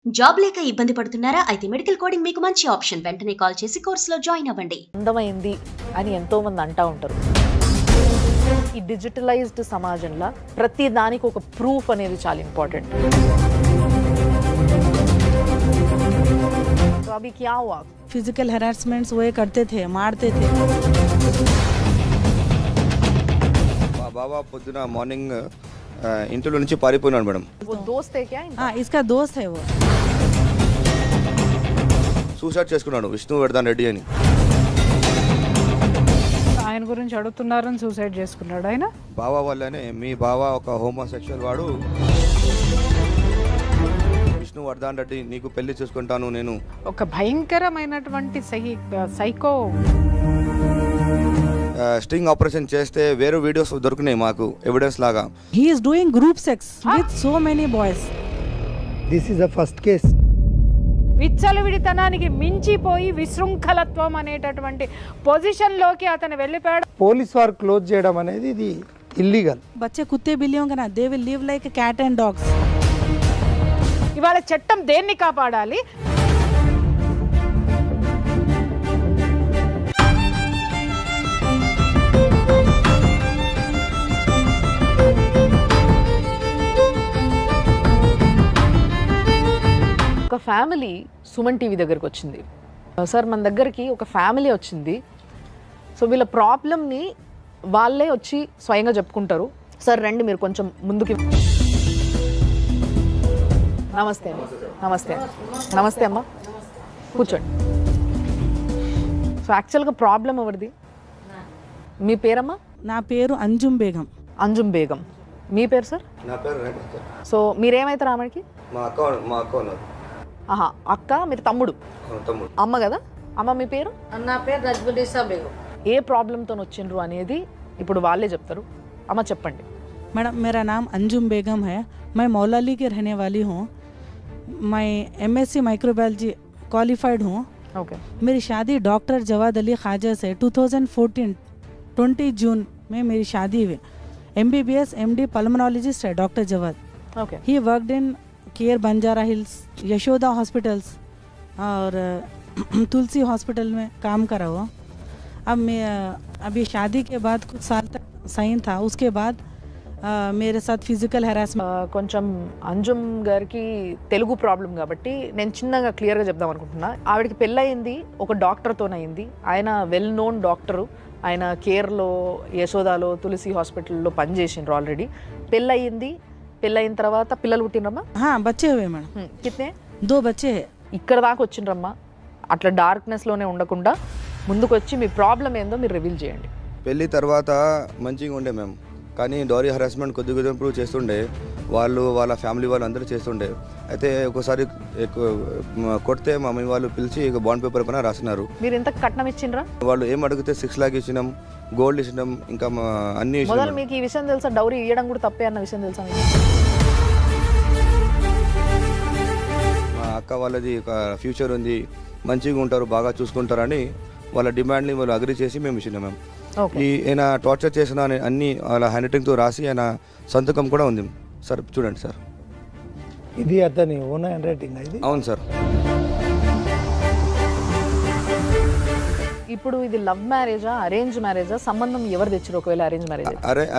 Job లేక ఇబ్బంది పడుతున్నారా? అయితే మెడికల్ కోడింగ్ మీకు మంచి ఆప్షన్. వెంటనే కాల్ చేసి కోర్సులో జాయిన్ అవ్వండి. అందమైంది అని ఎంతో మంది అంటా ఉంటారు. ఈ డిజిటలైజ్డ్ సమాజంలో ప్రతి దానికి ఒక ప్రూఫ్ అనేది చాలా ఇంపార్టెంట్. तो अभी क्या हुआ? फिजिकल हरासमेंट्स वो करते थे, मारते थे. మా బాబా పొద్దున మార్నింగ్ ఇంట్లో నుంచి పారిపోయినాడు మేడం. वो दोस्त है क्या इनका? हाँ, इसका दोस्त है वो. సూసైడ్ చేసుకున్నాడు విష్ణువర్ధన్ రెడ్డి అని. ఆయన గురించి అడుగుతున్నారని సూసైడ్ చేసుకున్నాడు ఆయన. బావా వల్లనే మీ బావా ఒక హోమోసెక్షువల్ వాడు. విష్ణువర్ధన్ రెడ్డి నీకు పెళ్లి చేసుకుంటాను నేను. ఒక భయంకరమైనటువంటి సైకో. స్టింగ్ ఆపరేషన్ చేస్తే వేరే వీడియోస్ దొరికినాయి మాకు ఎవిడెన్స్ లాగా. He is doing group sex with so many boys. This is the first case. విచ్చలవిడితనానికి మించిపోయి విశృంఖలత్వం అనేటటువంటి పొజిషన్లోకి అతను వెళ్ళిపోయాడు. పోలీస్ వారు క్లోజ్ చేయడం అనేది ఇది ఇల్లీగల్. बच्चे कुत्ते बिल्लियों का ना, they will live like a cat and dogs. ఇవాళ చట్టం దేన్ని కాపాడాలి? ఒక ఫ్యామిలీ సుమన్ టీవీ దగ్గరకు వచ్చింది. సార్ మన దగ్గరికి ఒక ఫ్యామిలీ వచ్చింది. సో వీళ్ళ ప్రాబ్లమ్ని వాళ్ళే వచ్చి స్వయంగా చెప్పుకుంటారు. సార్ రండి మీరు కొంచెం ముందుకి. నమస్తే అమ్మ. నమస్తే నమస్తే అమ్మ, కూర్చోండి. సో యాక్చువల్గా ప్రాబ్లం ఎవరిది? మీ పేరమ్మా? నా పేరు అంజుమ్ బేగం. అంజుమ్ బేగం. మీ పేరు సార్? నా పేరు రేవంత్ సార్. సో మీరేమవుతారు ఆమెకి? మా అక్క ఉన్నారు. ఆహా, అక్క, మీరు తమ్ముడు. తమ్ముడు. అమ్మ కదా. అమ్మ మీ పేరు? నా పేరు రజ్బులిసా బేగం. ఏ ప్రాబ్లంతో వచ్చిండ్రు అనేది ఇప్పుడు వాళ్ళే చెప్తారు. అమ్మ చెప్పండి. मैडम, मेरा नाम अंजुम बेगम है. मैं मौलाली की रहने वाली हूँ. मैं MSc माइक्रोबायोलॉजी क्वालिफाइड हूँ. ఓకే. मेरी शादी डॉक्टर जवाद अली ख्वाजा से 2014 20 जून में मेरी शादी हुई. MBBS MD पल्मोनोलॉजिस्ट है doctor Jawad. Okay. He worked in Care Banjara Hills, Yashoda hospitals और तुलसी हॉस्पिटल में काम करा हुआ. अब मैं अभी शादी के बाद कुछ साल तक सही था. उसके बाद मेरे साथ फिजिकल हरासमेंट. కొంచెం అంజుమ్ గారికి తెలుగు ప్రాబ్లం కాబట్టి నేను చిన్నగా క్లియర్గా చెప్దాం అనుకుంటున్నా. ఆవిడకి పెళ్ళయింది ఒక డాక్టర్తోనయింది. ఆయన వెల్ నోన్ డాక్టరు. ఆయన కేర్లో, యశోదాలో, తులసి హాస్పిటల్లో పనిచేసిండ్రు ఆల్రెడీ. పెళ్ళయింది. పెళ్ళయిన తర్వాత పిల్లలు పుట్టినరమ్మా? हाँ, बच्चे हुए मैडम. కిత్నే? 2 बच्चे हैं. ఇక్కడ దాకా వచ్చిండ్రమ్మా. అట్లా డార్క్నెస్లోనే ఉండకుండా ముందుకు వచ్చి మీ ప్రాబ్లం ఏందో మీరు రివీల్ చేయండి. పెళ్ళి తర్వాత మంచిగా ఉండే మేము, కానీ డోరీ హరాస్మెంట్ కొద్ది కొద్దిగా ఇంప్రూవ్ చేస్తుండే. వాళ్ళ ఫ్యామిలీ వాళ్ళు అందరూ చేస్తుండే. అయితే ఒకసారి కొడితే మా మమ్మీ వాళ్ళు పిలిచి బాండ్ పేపర్ పైన రాసినారు. మీరు ఎంత కట్నం ఇచ్చిండ్రా? వాళ్ళు ఏం అడిగితే 6 lakhs ఇచ్చినాం, గోల్డ్ ఇచ్చినాం, ఇంకా అన్ని మొదలు ఇచ్చినాం. మీకు ఈ విషయం తెలుసా? డౌరీ ఇవ్వడం కూడా తప్పే అన్న విషయం తెలుసా మీకు? మా అక్క వాళ్ళది ఒక ఫ్యూచర్ ఉంది, మంచిగా ఉంటారు, బాగా చూసుకుంటారని వాళ్ళ డిమాండ్ని వాళ్ళు అగ్రి చేసి మేము ఇచ్చినాం మేము. ఓకే. ఆయన టార్చర్ చేసిన అన్ని వాళ్ళ హ్యాండ్ రైటింగ్తో రాసి ఆయన సంతకం కూడా ఉంది సార్. చూడండి సార్. ఇది అతని ఓన్ హ్యాండ్ రైటింగ్. ఇది అవును సార్. ఇప్పుడు ఇది లవ్ మ్యారేజా, అరేంజ్ మ్యారేజా? సంబంధం ఎవరు తెచ్చారు ఒకవేళ అరేంజ్ మ్యారేజ్?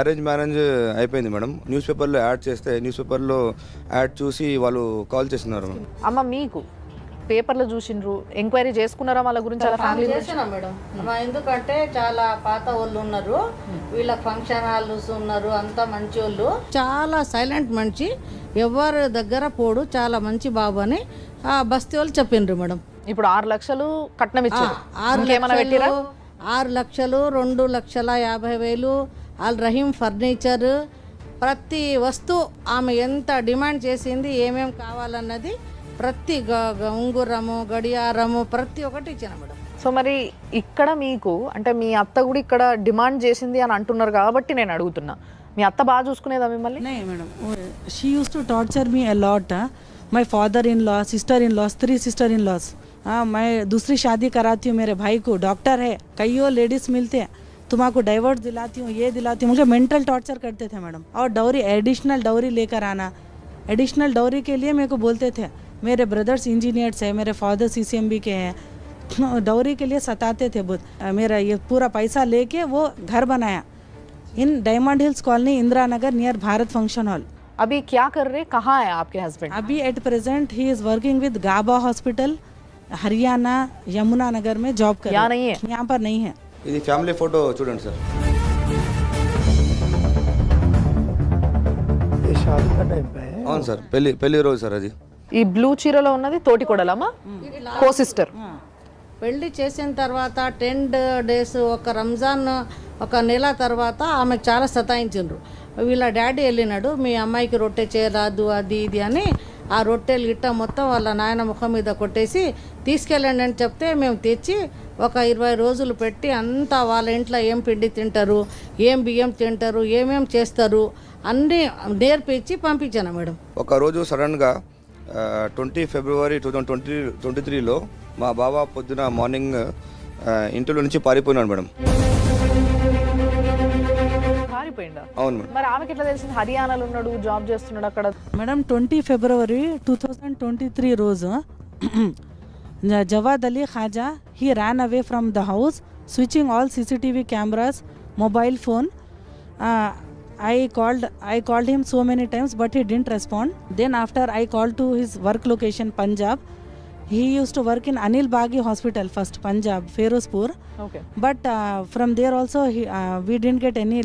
అరేంజ్ మ్యారేజ్ అయిపోయింది మేడం. న్యూస్ పేపర్లో యాడ్ చేస్తే న్యూస్ పేపర్లో యాడ్ చూసి వాళ్ళు కాల్ చేస్తున్నారు. అమ్మ, మీకు పేపర్లో చూసిండ్రు, ఎంక్వైరీ చేసుకున్నారా వాళ్ళ గురించి? అలా ఫ్యామిలీ చేసినా మేడం. ఎందుకంటే చాలా పాత వాళ్ళు ఉన్నారు, వీళ్ళ ఫంక్షన్ హాల్స్ ఉన్నారు, అంతా మంచి వాళ్ళు, చాలా సైలెంట్ మనిషి, ఎవరి దగ్గర పోడు, చాలా మంచి బాబు అని ఆ బస్తీ వాళ్ళు చెప్పిండ్రు మేడం. ఇప్పుడు 6 లక్షలు కట్నం ఇచ్చారు. ఇంకేమైనా పెట్టిరా? 6 లక్షలు, 2,50,000 ఆల్ రహీం ఫర్నిచర్, ప్రతి వస్తువు ఆమె ఎంత డిమాండ్ చేసింది, ఏమేం కావాలన్నది ప్రతి ఉంగురము, గడియారము, ప్రతి ఒక్కటి ఇచ్చిన మేడం. సో మరి ఇక్కడ మీకు అంటే మీ అత్త కూడా ఇక్కడ డిమాండ్ చేసింది అని అంటున్నారు కాబట్టి నేను అడుగుతున్నా, మీ అత్త బాగా చూసుకునేదా మిమ్మల్ని? नहीं madam, she used to torture me a lot. My father-in-law, sister-in-laws, 3 sister-in-laws. हाँ, मैं दूसरी शादी कराती हूँ मेरे भाई को, डॉक्टर है, कईयों लेडीज मिलते हैं, तुम्हारा डाइवर्स दिलाती हूँ, ये दिलाती हूँ. मुझे मेंटल टॉर्चर करते थे मैडम. और डाउरी, एडिशनल डाउरी लेकर आना. एडिशनल डाउरी के लिए मेरे को बोलते थे मेरे ब्रदर्स इंजीनियर्स है, मेरे फादर CCMB के हैं। डॉरी के लिए सताते थे बहुत। मेरा ये पूरा पैसा लेके वो घर बनाया in diamond hills colony, Indira Nagar, near Bharat function hall. अभी क्या कर रहे, कहाँ है आपके हस्बैंड? अभी at present he is working with Gaba hospital, Haryana, Yamuna Nagar में जॉब कर यहाँ नहीं है? यहाँ पर नहीं है। ఇది ఫ్యామిలీ ఫోటో చూడండి సార్. ये शादी का टाइम पे है। అవును సార్, పెళ్లి రోజు సార్ అది. ఈ బ్లూ చీరలో ఉన్నది తోటి కొడలమ్మా, కో సిస్టర్. పెళ్లి చేసిన తర్వాత 10 డేస్ ఒక రంజాన్ ఒక నెల తర్వాత ఆమెకు చాలా సతాయించిండ్రు. వీళ్ళ డాడీ వెళ్ళినాడు, మీ అమ్మాయికి రొట్టె చేయరాదు అది ఇది అని ఆ రొట్టెలు గిట్ట మొత్తం వాళ్ళ నాయన ముఖం మీద కొట్టేసి తీసుకెళ్ళండి అని చెప్తే మేము తెచ్చి ఒక 20 రోజులు పెట్టి అంతా వాళ్ళ ఇంట్లో ఏం పిండి తింటారు, ఏం బియ్యం తింటారు, ఏమేం చేస్తారు అన్నీ నేర్పించి పంపించాను మేడం. ఒక రోజు సడన్గా 20 ఫిబ్రవరి 2023లో మా బావ పొద్దున మార్నింగ్ ఇంట్లో నుంచి పారిపోయినాడు మేడం. పారిపోయిందా? అవును మేడం. మరి ఆమెకి ఎట్లా తెలిసింది హర్యానాలో ఉన్నాడు, జాబ్ చేస్తున్నాడు అక్కడ? మేడం 20 ఫిబ్రవరి 2023 రోజు Javad Ali Khaja he ran away from the house, switching all CCTV cameras, mobile phone. I called him so many times but he didn't respond. Then after I called to his work location Punjab. He used to work in Anil Baghi Hospital first, Punjab, Ferozpur. Okay. But from there also we didn't get any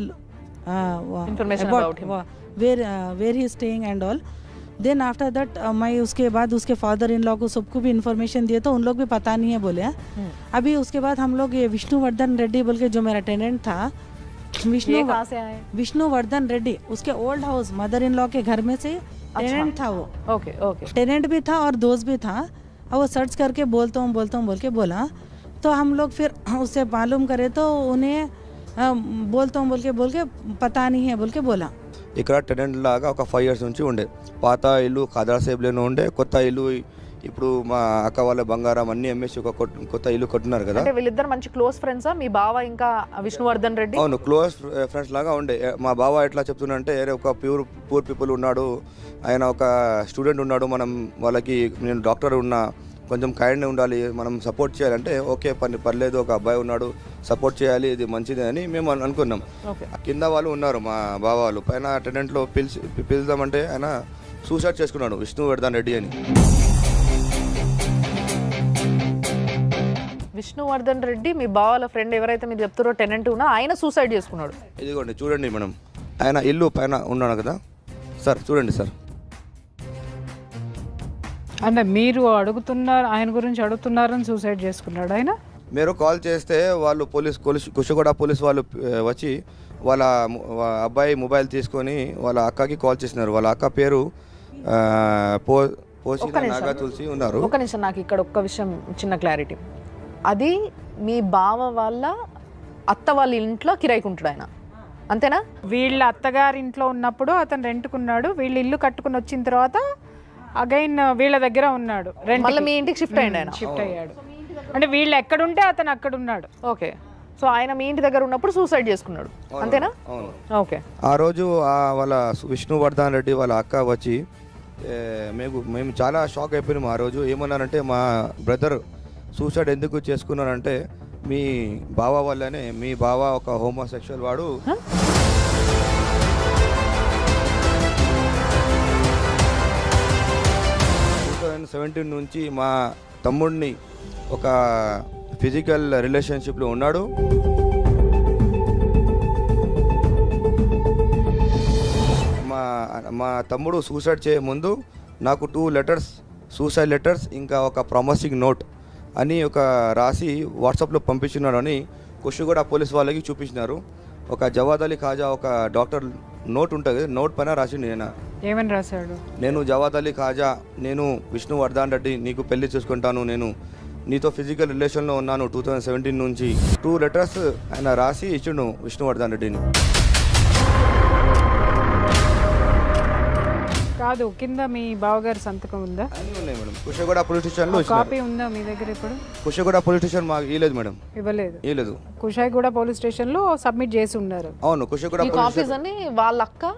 Information about him. where he is staying and all. Then after that मैं उसके बाद उसके father in law को सबको भी information दिए तो उन लोग भी पता नहीं है बोले। अभी उसके बाद हम लोग ये विष्णुवर्धन रेड्डी बोल के जो मेरा टेनेंट था, ये कहाँ से आए? विष्णुवर्धन रेड्डी, उसके old house mother in law के घर में से टेनेंट था वो। Okay okay. टेनेंट भी था और दोस्त भी था। और वो सर्च करके बोलता हूँ बोल के बोला, तो हम लोग फिर उससे मालूम करे तो उन्हें बोलता हूँ बोल के पता नहीं है बोल के बोला। ఇక్కడ టెనెంట్ లాగా ఒక 5 years నుంచి ఉండే. పాత ఇల్లు ఖాదరాసేబ్లోనే ఉండే. కొత్త ఇల్లు ఇప్పుడు మా అక్క వాళ్ళ బంగారం అన్ని అమ్మేసి ఒక కొత్త ఇల్లు కట్టున్నారు కదా. అంటే వీళ్ళిద్దరు మంచి క్లోజ్ ఫ్రెండ్సా మీ బావ ఇంకా విష్ణువర్ధన్ రెడ్డి? అవును, క్లోజ్ ఫ్రెండ్స్ లాగా ఉండే. మా బావ ఎట్లా చెప్తున్నంటే ఒక పూర్ పీపుల్ ఉన్నాడు, ఆయన ఒక స్టూడెంట్ ఉన్నాడు, మనం వాళ్ళకి నేను డాక్టర్ ఉన్నా, కొంచెం కైండ్గా ఉండాలి, మనం సపోర్ట్ చేయాలంటే ఓకే పర్లేదు, ఒక అబ్బాయి ఉన్నాడు, సపోర్ట్ చేయాలి, ఇది మంచిదే అని మేము అనుకున్నాం. కింద వాళ్ళు ఉన్నారు మా బావ వాళ్ళు, పైన అటెండెంట్లో పిలుద్దామంటే ఆయన సూసైడ్ చేసుకున్నాడు, విష్ణువర్ధన్ రెడ్డి అని. విష్ణువర్ధన్ రెడ్డి మీ బావాల ఫ్రెండ్ ఎవరైతే మీరు చెప్తారో టెనెంట్ ఉన్నా ఆయన సూసైడ్ చేసుకున్నాడు. ఇదిగోండి చూడండి మేడం, ఆయన ఇల్లు పైన ఉన్నాడు కదా సార్, చూడండి సార్. అంటే మీరు అడుగుతున్నారు, ఆయన గురించి అడుగుతున్నారని సూసైడ్ చేసుకున్నాడు ఆయన? మీరు కాల్ చేస్తే వాళ్ళు కుషిగూడ పోలీస్ వాళ్ళు వచ్చి వాళ్ళ అబ్బాయి మొబైల్ తీసుకొని వాళ్ళ అక్కకి కాల్ చేసినారు. వాళ్ళ అక్క పేరు పోషిత నాగా తులసి ఉన్నారు. ఒక నిమిషం, నాకు ఇక్కడ ఒక్క విషయం చిన్న క్లారిటీ. అది మీ బావ వాళ్ళ అత్త వాళ్ళ ఇంట్లో కిరాయికుంటాడు ఆయన, అంతేనా? వీళ్ళ అత్తగారింట్లో ఉన్నప్పుడు అతను రెంట్కున్నాడు, వీళ్ళు ఇల్లు కట్టుకుని వచ్చిన తర్వాత అగైన్ వీళ్ళ దగ్గర ఉన్నాడు, మళ్ళీ మీ ఇంటికి షిఫ్ట్ అయ్యాడు ఆయన? షిఫ్ట్ అయ్యాడు అంటే వీళ్ళు ఎక్కడుంటే అతను అక్కడ ఉన్నాడు. ఓకే, సో ఆయన మీ ఇంటి దగ్గర ఉన్నప్పుడు సూసైడ్ చేసుకున్నాడు, అంతేనా? ఓకే. ఆ రోజు వాళ్ళ విష్ణువర్ధన్ రెడ్డి వాళ్ళ అక్క వచ్చి మేము చాలా షాక్ అయిపోయినాము. ఆ రోజు ఏమన్నారంటే, మా బ్రదర్ సూసైడ్ ఎందుకు చేసుకున్నారంటే మీ బావ వల్లనే, మీ బావ ఒక హోమోసెక్షువల్ వాడు. 2017 నుంచి మా తమ్ముడిని ఒక ఫిజికల్ రిలేషన్షిప్లో ఉన్నాడు. మా తమ్ముడు సూసైడ్ చేయ ముందు నాకు 2 లెటర్స్, సూసైడ్ లెటర్స్, ఇంకా ఒక ప్రామిసింగ్ నోట్ అని ఒక రాసి వాట్సాప్లో పంపించినాడు అని కుషిగూడ పోలీస్ వాళ్ళకి చూపించినారు. ఒక జవాద్ అలీ ఖాజా ఒక డాక్టర్ నోట్ ఉంటుంది, నోట్ పైన రాసిండు. ఏమని రాశాడు? నేను జవాద్ అలీ ఖాజా, నేను విష్ణువర్ధన్ రెడ్డి, నీకు పెళ్లి చేసుకుంటాను, నేను నీతో ఫిజికల్ రిలేషన్లో ఉన్నాను 2017 నుంచి. 2 లెటర్స్ ఆయన రాసి ఇచ్చిండు విష్ణువర్ధన్ రెడ్డిని. కాదు, కింద మీ బావగారి సంతకం ఉందా? అన్నీ ఉన్నాయి మేడం. కుషిగూడ పోలీస్ స్టేషన్లో కాపీ ఉందా మీ దగ్గర? ఇప్పుడు కుషిగూడ పోలీస్ స్టేషన్ మాకు ఇవ్వలేదు మేడం. ఇవ్వలేదు. కుషాయిగూడ పోలీస్ స్టేషన్ లో సబ్మిట్ చేసి ఉన్నారు. అవును, కుషిగూడ కాపీస్ అని వాళ్ళ అక్క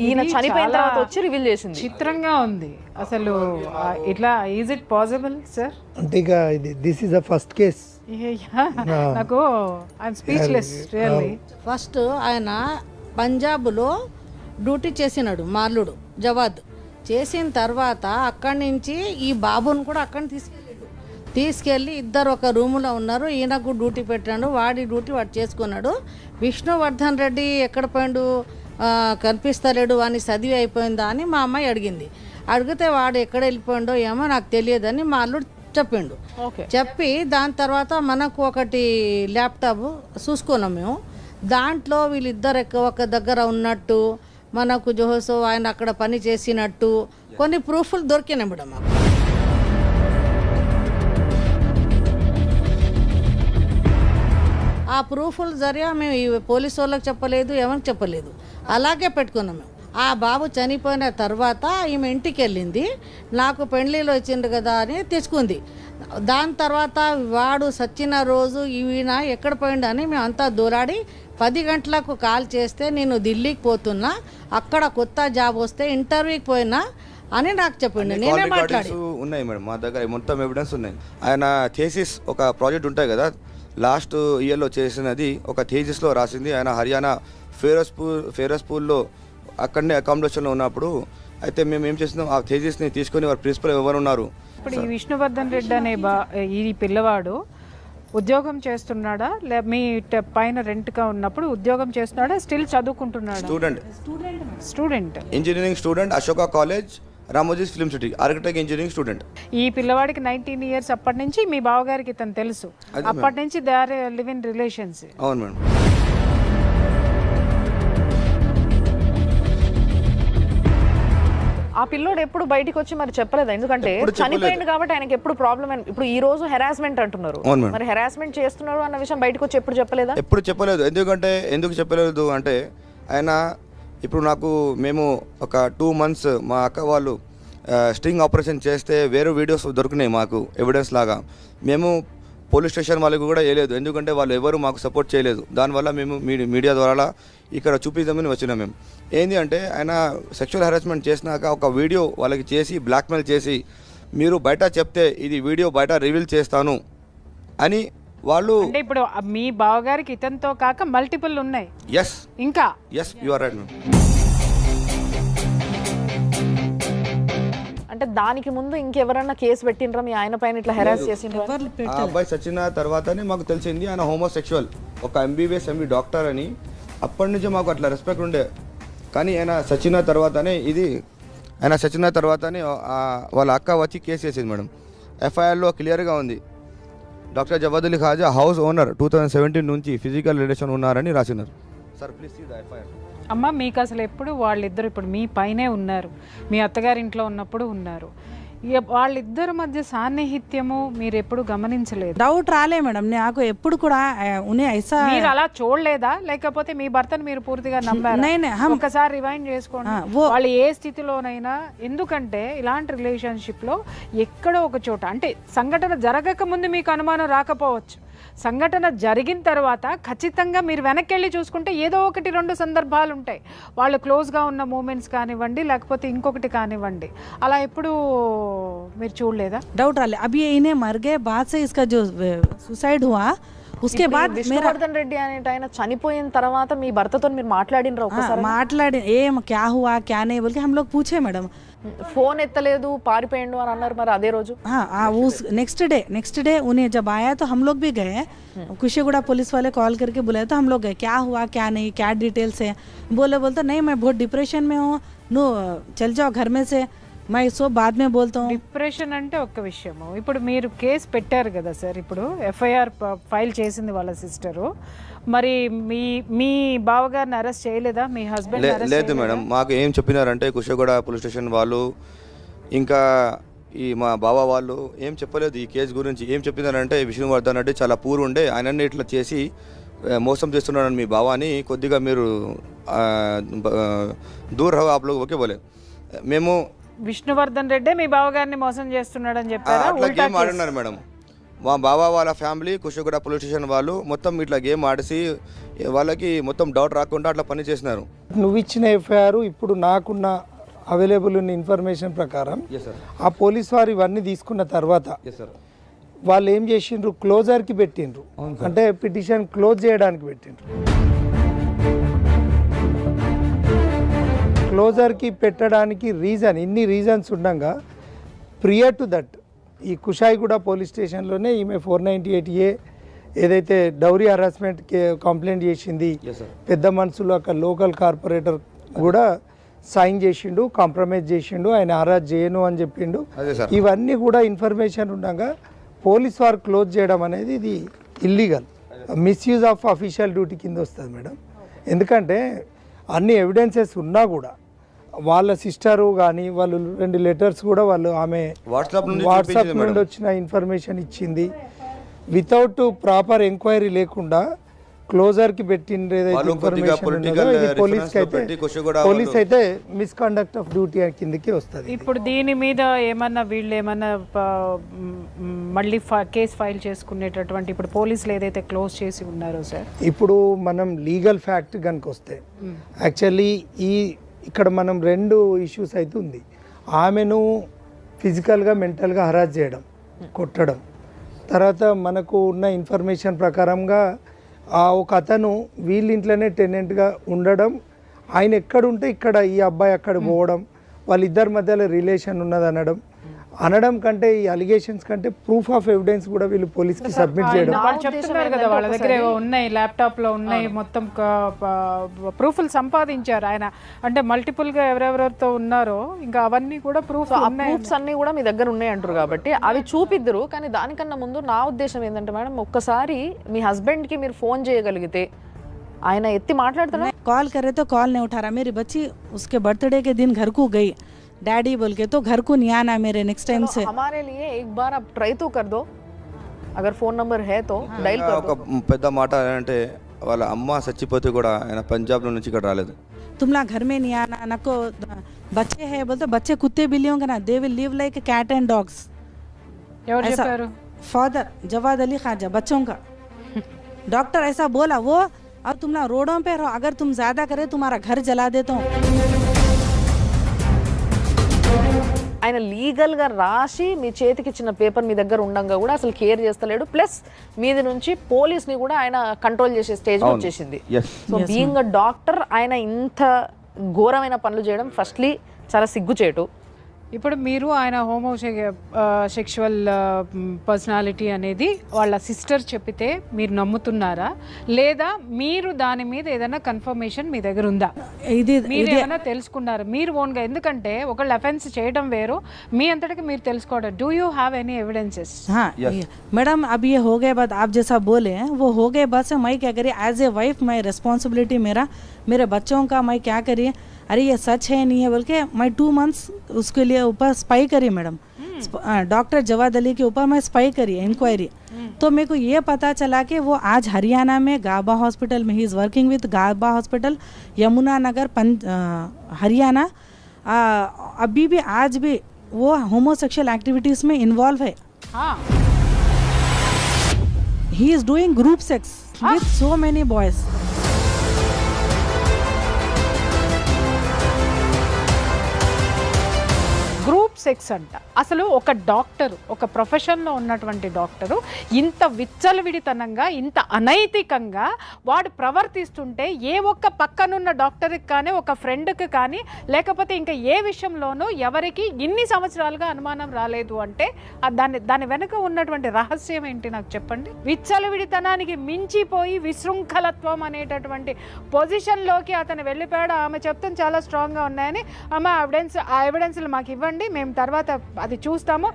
ఈయన ఇది చనిపోయిన చాలా తర్వాత వచ్చి రివీల్ చేసింది. చిత్రంగా ఉంది అసలు. ఇట్లా ఈజ్ ఇట్ పాసిబుల్ సార్? అంటే ఇక this is the first case. నాకు ఐఎమ్ స్పీచ్లెస్ రియల్లీ. ఫస్ట్ ఆయన పంజాబ్లో డ్యూటీ చేసినాడు, మార్లుడు జవాద్. చేసిన తర్వాత అక్కడి నుంచి ఈ బాబుని కూడా అక్కడిని తీసుకెళ్ళి ఇద్దరు ఒక రూములో ఉన్నారు. ఈయనకు డ్యూటీ పెట్టాడు, వాడి డ్యూటీ వాడు చేసుకున్నాడు. విష్ణువర్ధన్ రెడ్డి ఎక్కడ పోయిండు, కనిపిస్తలేడు, వాని చదివి అయిపోయిందా అని మా అమ్మాయి అడిగింది. అడిగితే వాడు ఎక్కడ వెళ్ళిపోయిండో ఏమో నాకు తెలియదని మా అల్లుడు చెప్పిండు. చెప్పి దాని తర్వాత మనకు ఒకటి ల్యాప్టాప్ చూసుకున్నాం మేము. దాంట్లో వీళ్ళిద్దరు ఒక దగ్గర ఉన్నట్టు, మనకు జోహోసో ఆయన అక్కడ పని చేసినట్టు కొన్ని ప్రూఫ్లు దొరికినాయి మేడం మాకు. ఆ ప్రూఫ్ల జరిగా మేము ఈ పోలీసు వాళ్ళకి చెప్పలేదు, ఎవరికి చెప్పలేదు, అలాగే పెట్టుకున్నాం మేము. ఆ బాబు చనిపోయిన తర్వాత ఈమె ఇంటికి వెళ్ళింది, నాకు పెండ్లిలో ఇచ్చిండు కదా అని తెచ్చుకుంది. దాని తర్వాత వాడు సచ్చిన రోజు ఈయన ఎక్కడ పోయిండని మేము అంతా దూరాడి 10 గంటలకు కాల్ చేస్తే నేను ఢిల్లీకి పోతున్నా, అక్కడ కొత్త జాబ్ వస్తే ఇంటర్వ్యూకి పోయినా అని నాకు చెప్పిండు. నేనే మాట్లాడి ఉన్నాయి మేడం మా దగ్గర మొత్తం ఎవిడెన్స్ ఉన్నాయి. ఆయన థీసిస్ ఒక ప్రాజెక్ట్ ఉంటాయి కదా, లాస్ట్ ఇయర్లో చేసినది ఒక థీసిస్లో రాసింది. ఆయన హర్యానా ఫేరస్పూల్లో అక్కడనే అకామిడేషన్లో ఉన్నప్పుడు అయితే మేము ఏం చేసినాం, ఆ థీసిస్ని తీసుకొని వారి ప్రిన్సిపల్ ఎవరు ఉన్నారు. ఇప్పుడు ఈ విష్ణువర్ధన్ రెడ్డి అనే ఈ పిల్లవాడు ఉద్యోగం చేస్తున్నాడా, మీ పైన రెంట్గా ఉన్నప్పుడు ఉద్యోగం చేస్తున్నాడా, స్టిల్ చదువుకుంటున్నాడా? Student engineering student, Ashoka college, Ramoji film city, architect engineering student. ఈ పిల్లవాడికి 19 years అప్పటి నుంచి మీ బావగారికి తను తెలుసు, అప్పటి నుంచి they are live in relations. అవును మేడం. ఆ పిల్లోడు ఎప్పుడు బయటికి వచ్చి మరి చెప్పలేదు, ఎందుకంటే చనిపోయింది కాబట్టి ఆయనకి ఎప్పుడు ప్రాబ్లం. ఇప్పుడు ఈ రోజు హెరాస్మెంట్ అంటున్నారు, మరి హెరాస్మెంట్ చేస్తున్నారు అన్న విషయం బయటకు వచ్చి ఎప్పుడు చెప్పలేదా? ఎప్పుడు చెప్పలేదు. ఎందుకు చెప్పలేదు అంటే ఆయన ఇప్పుడు మేము ఒక 2 months మా అక్క వాళ్ళు స్ట్రింగ్ ఆపరేషన్ చేస్తే వేరే వీడియోస్ దొరికినాయి మాకు ఎవిడెన్స్ లాగా. మేము పోలీస్ స్టేషన్ వాళ్ళకి కూడా వేయలేదు, ఎందుకంటే వాళ్ళు ఎవరు మాకు సపోర్ట్ చేయలేదు. దానివల్ల మేము మీడియా ద్వారా ఇక్కడ చూపిద్దామని వచ్చినాం. మేము ఏంది అంటే ఆయన సెక్షువల్ హెరాస్మెంట్ చేసినాక ఒక వీడియో వాళ్ళకి చేసి బ్లాక్మెయిల్ చేసి, మీరు బయట చెప్తే ఇది వీడియో బయట రివీల్ చేస్తాను అని వాళ్ళు. అంటే ఇప్పుడు మీ బావగారికి ఇతనితో కాక మల్టిపుల్ ఉన్నాయి. ఎస్ ఇంకా యు ఆర్ రైట్. అంటే దానికి ముందు ఇంకెవరన్నా కేసు పెట్టినరా మీ ఆయన పైన ఇట్లా హెరాస్ చేసిండ్రా? ఆ అబ్బాయి చచ్చిన తర్వాతనే మాకు తెలిసింది ఆయన హోమోసెక్షువల్, ఒక MBBS MD డాక్టర్ అని. అప్పటి నుంచి మాకు అట్లా రెస్పెక్ట్ ఉండే. కానీ ఆయన చచ్చిన తర్వాతనే వాళ్ళ అక్క వచ్చి కేసు వేసింది మేడం. FIRలో క్లియర్గా ఉంది, doctor Jawad Ali Khaja house owner 2017 నుంచి ఫిజికల్ రిలేషన్ ఉన్నారని రాసినారు. Sir please see the FIR. అమ్మ మీకు అసలు ఎప్పుడు వాళ్ళిద్దరు ఇప్పుడు మీ పైనే ఉన్నారు, మీ అత్తగారింట్లో ఉన్నప్పుడు ఉన్నారు, వాళ్ళిద్దరి మధ్య సాన్నిహిత్యము మీరు ఎప్పుడు గమనించలేదు? డౌట్ రాలే మేడం నాకు ఎప్పుడు కూడా మీరు అలా చూడలేదా, లేకపోతే మీ భర్తను మీరు పూర్తిగా నమ్మారా? ఒకసారి రివైండ్ చేసుకోండి వాళ్ళు ఏ స్థితిలోనైనా. ఎందుకంటే ఇలాంటి రిలేషన్షిప్ లో ఎక్కడో ఒక చోట, అంటే సంఘటన జరగక ముందు మీకు అనుమానం రాకపోవచ్చు, సంఘటన జరిగిన తర్వాత ఖచ్చితంగా మీరు వెనక్కి వెళ్ళి చూసుకుంటే ఏదో 1-2 సందర్భాలు ఉంటాయి, వాళ్ళు క్లోజ్గా ఉన్న మూమెంట్స్ కానివ్వండి, లేకపోతే ఇంకొకటి కానివ్వండి. అలా ఎప్పుడు మీరు చూడలేదా? డౌట్ రాలే. అభి ఇన్హే మర్ గయే బాద్ సే ఇస్కా జో సుసైడ్ హువా उसके बाद విష్ణువర్ధన్ రెడ్డి అనే ఆయన చనిపోయిన తర్వాత మీ భర్తతో మీరు మాట్లాడినరా ఒకసారి? మాట్లాడి ఏం క్యా హువా క్యా నే బోల్ కే హమ్ లోగ్ పూछे మేడం. ఫోన్ ఎత్తలేదు, పారిపోయిండు అని అన్నారు. మరి అదే రోజు नेक्स्ट डे उन्हें जब आया तो हम लोग भी गए, कुशीगुड़ा पुलिस वाले कॉल करके बुलाए तो हम लोग गए, क्या हुआ क्या नहीं क्या डिटेल्स है. बोलते नहीं मैं बहुत डिप्रेशन में हूँ, नो चल जाओ घर में से, मैं इसको बाद में बोलता हूँ. డిప్రెషన్ అంటే ఒక్క విషయము. ఇప్పుడు మీరు కేసు పెట్టారు కదా సార్, ఇప్పుడు FIR ఫైల్ చేసింది వాళ్ళ సిస్టరు, మరి మీ బావగారిని అరెస్ట్ చేయలేదా? మీ హస్బెండ్ లేదు మేడం, మాకు ఏం చెప్పినారంటే కుషగూడ పోలీస్ స్టేషన్ వాళ్ళు ఇంకా ఈ మా బావ వాళ్ళు ఏం చెప్పలేదు ఈ కేసు గురించి. ఏం చెప్పినారంటే విష్ణువర్ధన్ రెడ్డి చాలా పూర్ ఉండే, ఆయనని ఇట్లా చేసి మోసం చేస్తున్నాడని మీ బావాని, కొద్దిగా మీరు దూర్ హో ఆప్ లోగ్ ఓకే బోలే. మేము విష్ణువర్ధన్ రెడ్డి మీ బావగారిని మోసం చేస్తున్నాడని చెప్పారా? అట్లా గేమ్ ఆడున్నారు మేడం. మా బావ వాళ్ళ ఫ్యామిలీ కుషిగూడ పోలీస్ స్టేషన్ వాళ్ళు మొత్తం ఇట్లా గేమ్ ఆడిసి వాళ్ళకి మొత్తం డౌట్ రాకుండా అట్లా పని చేసినారు. నువ్వు ఇచ్చిన ఎఫ్ఐఆర్ ఇప్పుడు నాకున్న అవైలబుల్ ఉన్న ఇన్ఫర్మేషన్ ప్రకారం ఆ పోలీస్ వారు ఇవన్నీ తీసుకున్న తర్వాత వాళ్ళు ఏం చేసిండ్రు, క్లోజర్కి పెట్టిండ్రు, అంటే పిటిషన్ క్లోజ్ చేయడానికి పెట్టిండ్రు. క్లోజర్కి పెట్టడానికి రీజన్, ఇన్ని రీజన్స్ ఉండగా ప్రియర్ టు దట్ ఈ కుషాయిగూడ పోలీస్ స్టేషన్లోనే ఈమె 498A ఏదైతే డౌరీ హరాస్మెంట్ కంప్లైంట్ చేసింది, పెద్ద మనుషులు అక్కడ లోకల్ కార్పొరేటర్ కూడా సైన్ చేసిండు, కాంప్రమైజ్ చేసిండు, ఆయన హరాస్ చేయను అని చెప్పిండు. ఇవన్నీ కూడా ఇన్ఫర్మేషన్ ఉండగా పోలీస్ వారు క్లోజ్ చేయడం అనేది ఇది illegal, misuse of official duty కింద వస్తుంది మేడం. ఎందుకంటే అన్ని ఎవిడెన్సెస్ ఉన్నా కూడా వాళ్ళ సిస్టరు కానీ వాళ్ళు 2 లెటర్స్ కూడా వాళ్ళు ఆమె వాట్సాప్ నుండి వచ్చిన ఇన్ఫర్మేషన్ ఇచ్చింది. వితౌట్ ప్రాపర్ ఎంక్వైరీ లేకుండా క్లోజర్కి పెట్టిండ్రు ఏదైతే ఇన్ఫర్మేషన్ ఉన్నదో ఇది పోలీస్ అయితే మిస్కండక్ట్ ఆఫ్ డ్యూటీ కిందకి వస్తుంది. ఇప్పుడు దీని మీద ఏమన్నా వీళ్ళు ఏమన్నా మళ్ళీ కేసు ఫైల్ చేసుకునేటటువంటి ఇప్పుడు పోలీసులు ఏదైతే క్లోజ్ చేసి ఉన్నారో సార్, ఇప్పుడు మనం లీగల్ ఫ్యాక్ట్ కనుక వస్తే యాక్చువల్లీ ఇక్కడ మనం 2 ఇష్యూస్ అయితే ఉంది. ఆమెను ఫిజికల్గా మెంటల్గా హరాస్ చేయడం, కొట్టడం, తర్వాత మనకు ఉన్న ఇన్ఫర్మేషన్ ప్రకారంగా ఒక అతను వీళ్ళ ఇంట్లోనే టెనెంట్గా ఉండడం, ఆయన ఎక్కడుంటే ఇక్కడ ఈ అబ్బాయి అక్కడ పోవడం, వాళ్ళిద్దరి మధ్యలో రిలేషన్ ఉన్నది అనడం కంటే ఈ అలిగేషన్స్ కంటే ప్రూఫ్ ఆఫ్ ఎవిడెన్స్ కూడా వీళ్ళు పోలీస్కి సబ్మిట్ చేయడం. వాళ్ళు చెప్తున్నారు కదా వాళ్ళ దగ్గర ఉన్నాయి, ల్యాప్టాప్లో ఉన్నాయి, మొత్తం ప్రూఫ్లు సంపాదించారు ఆయన, అంటే మల్టిపుల్గా ఎవరెవరితో ఉన్నారో ఇంకా అవన్నీ కూడా ప్రూఫ్స్ అన్నీ కూడా మీ దగ్గర ఉన్నాయి అంటారు కాబట్టి అవి చూపిద్దరు. కానీ దానికన్నా ముందు నా ఉద్దేశం ఏంటంటే మేడం, ఒక్కసారి మీ హస్బెండ్కి మీరు ఫోన్ చేయగలిగితే ఆయన ఎత్తి మాట్లాడుతున్నా कॉल करे तो कॉल नहीं उठा रहा. मेरी बच्ची उसके बर्थडे के दिन घर को गई डैडी बोल के, तो घर को नहीं आना मेरे नेक्स्ट टाइम से. हमारे लिए एक बार आप ट्राई तो कर दो, अगर फोन नंबर है तो డైల్ कर दो. ఒక పెద్ద మాట అంటే వాళ్ళ అమ్మ చచ్చిపోతే కూడా ఆయన పంజాబ్ నుంచి ఇక్కడ రాలేదు. तुम लोग घर में नहीं आना, नको बच्चे हैं बोलते, बच्चे कुत्ते बिल्लियों का ना, they will live like cat and dogs. ఎవరు చెప్పారు? फादर जवाद अली खाजा बच्चों का डॉक्टर ऐसा बोला वो. अब तुम लोग रोडों पे रहो, अगर तुम ज्यादा करे तुम्हारा घर जला देता हूँ. ఆయన లీగల్గా రాసి మీ చేతికి ఇచ్చిన పేపర్ మీ దగ్గర ఉండగా కూడా అసలు కేర్ చేస్తలేడు. ప్లస్ మీది నుంచి పోలీస్ని కూడా ఆయన కంట్రోల్ చేసే స్టేజ్ వచ్చేసింది. సో బీయింగ్ అ డాక్టర్ ఆయన ఇంత ఘోరమైన పనులు చేయడం ఫస్ట్లీ చాలా సిగ్గుచేటు. ఇప్పుడు మీరు ఆయన సెక్షువల్ పర్సనాలిటీ అనేది వాళ్ళ సిస్టర్ చెప్పితే మీరు నమ్ముతున్నారా, లేదా మీరు దాని మీద ఏదైనా కన్ఫర్మేషన్ మీ దగ్గర ఉందా? మీరు ఏమైనా తెలుసుకున్నారా మీరు ఓన్గా? ఎందుకంటే ఒకళ్ళు అఫెన్స్ చేయడం వేరు, మీ అంతటికి మీరు తెలుసుకోవడం. Do you have any evidences? हाँ मैडम, अब ये हो गए बाद आप जैसा बोले वो हो गए बाद से मैं क्या करिए एज ए वाइफ, मैं रिस्पॉन्सिबिलिटी मेरे बच्चों का मैं क्या करिए, अरे ये सच है नहीं है बोल के मैं 2 months उसके लिए ऊपर स्पाई करी मैडम. डॉक्टर जवाद अली के ऊपर मैं स्पाई करी इंक्वायरी. तो मेरे को ये पता चला कि वो आज हरियाणा में गाबा हॉस्पिटल में he is working with Gaba hospital Yamuna Nagar Haryana. अभी भी आज भी वो होमोसेक्सुअल एक्टिविटीज़ में इन्वॉल्व है. He is doing group sex with so many boys. Group sex అంట. అసలు ఒక డాక్టరు, ఒక ప్రొఫెషన్లో ఉన్నటువంటి డాక్టరు ఇంత విచ్చలవిడితనంగా, ఇంత అనైతికంగా వాడు ప్రవర్తిస్తుంటే ఏ ఒక్క పక్కనున్న డాక్టర్కి కానీ, ఒక ఫ్రెండ్కి కానీ, లేకపోతే ఇంకా ఏ విషయంలోనూ ఎవరికి ఇన్ని సంవత్సరాలుగా అనుమానం రాలేదు అంటే దాని వెనుక ఉన్నటువంటి రహస్యం ఏంటి నాకు చెప్పండి. విచ్చలవిడితనానికి మించిపోయి విశృంఖలత్వం అనేటటువంటి పొజిషన్లోకి అతను వెళ్ళిపోయాడు. ఆమె చెప్తాను చాలా స్ట్రాంగ్గా ఉన్నాయని, ఆమె ఆ ఎవిడెన్స్లు మాకు ఇవ్వండి, మేము తర్వాత అది చూస్తాము.